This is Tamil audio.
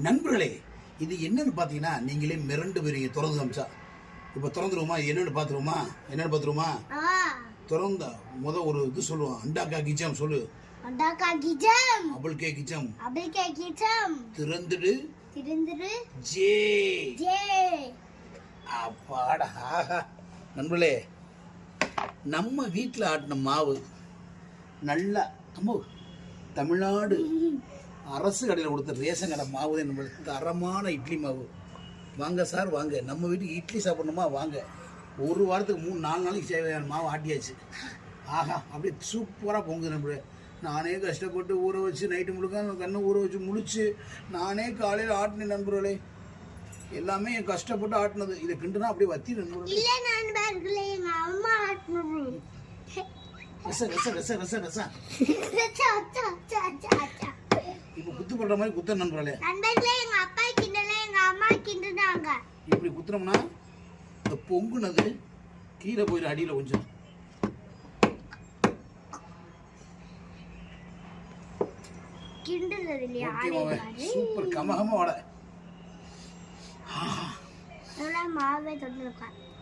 நண்பர்களே, இது என்னன்னு பார்த்தீங்கன்னா நீங்களே மிரண்டு போயிருங்க. திறந்து காமிச்சா இப்போ திறந்துருவோமா? என்னன்னு பார்த்துருவோமா? திறந்தா ஒரு இது சொல்லுவோம். அண்டாக்கா கிச்சம் சொல்லு. அண்டாக்கா கிச்சம். அபுல்கே கிச்சம். திறந்துடு. ஜே. அப்பாடா. நண்பர்களே, நம்ம வீட்டில் ஆட்டின மாவு நல்லா தமிழ்நாடு அரசு கடையில் கொடுத்த ரேஷன் கடை மாவு தான் நம்மளுக்கு தரமான இட்லி மாவு. வாங்க சார் வாங்க, நம்ம வீட்டுக்கு இட்லி சாப்பிடணுமா வாங்க. ஒரு வாரத்துக்கு 3-4 நாளைக்கு தேவையான மாவு ஆட்டியாச்சு. அப்படியே சூப்பராக பொங்குது நம்மளே. நானே கஷ்டப்பட்டு ஊற வச்சு நைட்டு முழுக்க கண்ணை ஊற வச்சு முழிச்சு நானே காலையில் ஆட்டினேன் நண்பர்களே. எல்லாமே என் கஷ்டப்பட்டு ஆட்டினது. இதை கிண்டுனா அப்படியே வத்தி நண்பர்களே. இப்ப குத்து பண்ற மாதிரி குத்த நண்பர்களே. எங்க அப்பா கிண்டல, எங்க அம்மா கிண்டுனாங்க. இப்படி குத்துறோம்னா இந்த பொங்குனது கீழே போயிரு அடியில கொஞ்சம். கிண்டுறது இல்லையா? சூப்பர் கமகமா வடை. மாவே தொட்டு